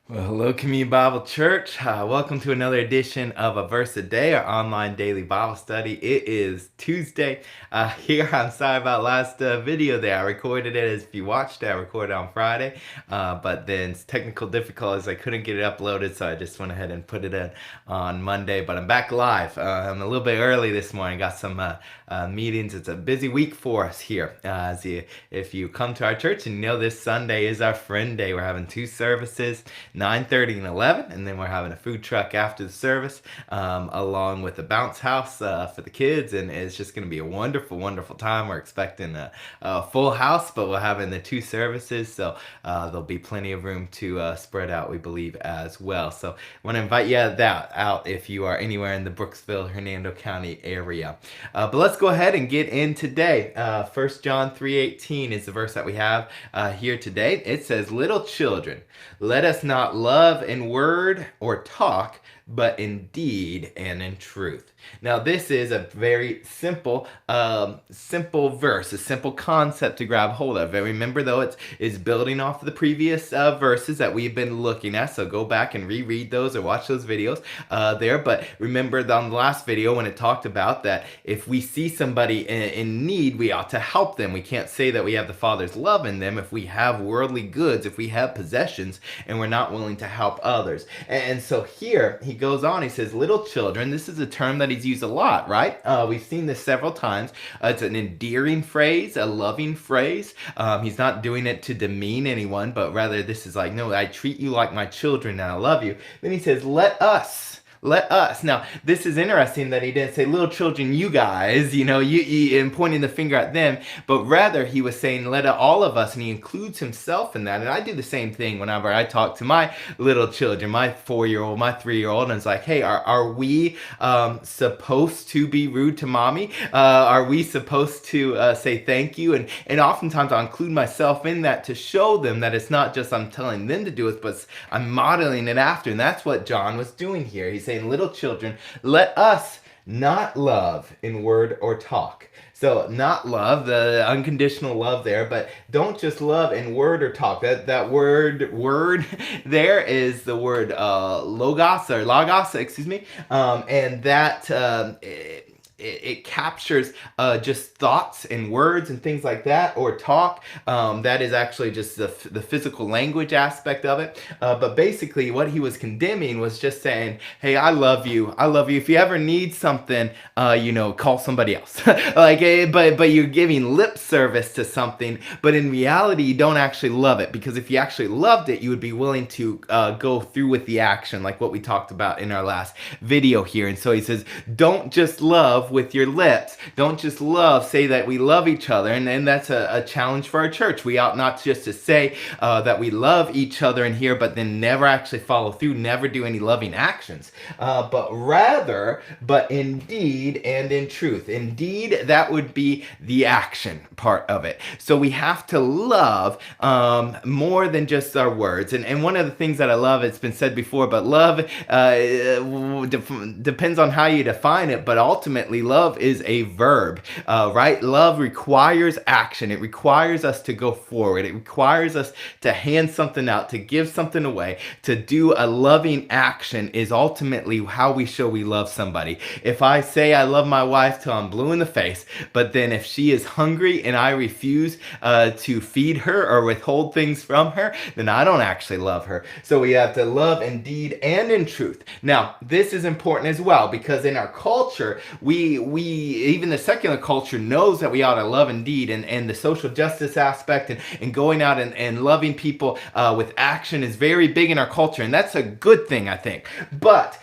Well, hello, Community Bible Church. Welcome to another edition of A Verse a Day, our online daily Bible study. It is Tuesday. Here, I'm sorry about last video there. I recorded it if you watched it. I recorded it on Friday, but then technical difficulties, I couldn't get it uploaded, so I just went ahead and put it in on Monday. But I'm back live. I'm a little bit early this morning. Got some meetings. It's a busy week for us here. If you come to our church and you know this Sunday is our Friend Day, we're having two services. 9:30 and 11, and then we're having a food truck after the service, along with a bounce house for the kids, and it's just going to be a wonderful, wonderful time. We're expecting a full house, but we're having the two services, so there'll be plenty of room to spread out, we believe, as well. So I want to invite you out if you are anywhere in the Brooksville, Hernando County area. But let's go ahead and get in today. 1 John 3:18 is the verse that we have here today. It says, "Little children, let us not love in word or talk, but in deed and in truth." Now, this is a very simple verse, a simple concept to grab hold of. And remember, though, it's building off of the previous verses that we've been looking at. So go back and reread those or watch those videos there. But remember on the last video when it talked about that if we see somebody in need, we ought to help them. We can't say that we have the Father's love in them if we have worldly goods, if we have possessions, and we're not willing to help others. And so here he goes on, he says, little children. This is a term that he's used a lot, right? We've seen this several times. It's an endearing phrase, a loving phrase. He's not doing it to demean anyone, but rather this is like, no, I treat you like my children and I love you. Then he says, let us. Let us. Now, this is interesting that he didn't say, little children, you guys, you and pointing the finger at them, but rather he was saying, let all of us, and he includes himself in that. And I do the same thing whenever I talk to my little children, my 4-year-old, my 3-year-old, and it's like, hey, are we supposed to be rude to mommy? Are we supposed to say thank you? And oftentimes I'll include myself in that to show them that it's not just I'm telling them to do it, but I'm modeling it after. And that's what John was doing here. He's saying, little children, let us not love in word or talk. So not love, the unconditional love there, but don't just love in word or talk. That word there is the word logos, excuse me, and that it captures just thoughts and words and things like that, or talk. That is actually just the physical language aspect of it. But basically what he was condemning was just saying, hey, I love you. I love you. If you ever need something, call somebody else. But you're giving lip service to something, but in reality, you don't actually love it, because if you actually loved it, you would be willing to go through with the action, like what we talked about in our last video here. And so he says, don't just love with your lips. Don't just say that we love each other. And that's a challenge for our church. We ought not just to say that we love each other in here, but then never actually follow through, never do any loving actions. But in deed and in truth. Indeed, that would be the action part of it. So we have to love more than just our words. And one of the things that I love, it's been said before, but love depends on how you define it, but ultimately love is a verb, right? Love requires action. It requires us to go forward. It requires us to hand something out, to give something away, to do a loving action is ultimately how we show we love somebody. If I say I love my wife till I'm blue in the face, but then if she is hungry and I refuse to feed her or withhold things from her, then I don't actually love her. So we have to love in deed and in truth. Now, this is important as well, because in our culture, we even the secular culture knows that we ought to love indeed, and the social justice aspect and going out and loving people with action is very big in our culture, and that's a good thing, I think. But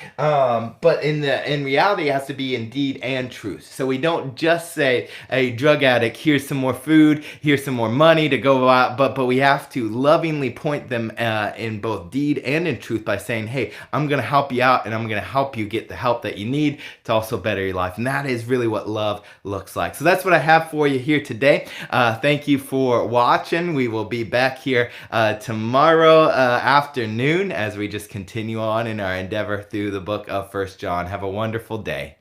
in reality, it has to be in deed and truth. So we don't just say, a drug addict, here's some more food, here's some more money to go out, but we have to lovingly point them in both deed and in truth by saying, hey, I'm going to help you out, and I'm going to help you get the help that you need to also better your life. And that is really what love looks like. So that's what I have for you here today. Thank you for watching. We will be back here tomorrow afternoon as we just continue on in our endeavor through the book of 1 John. Have a wonderful day.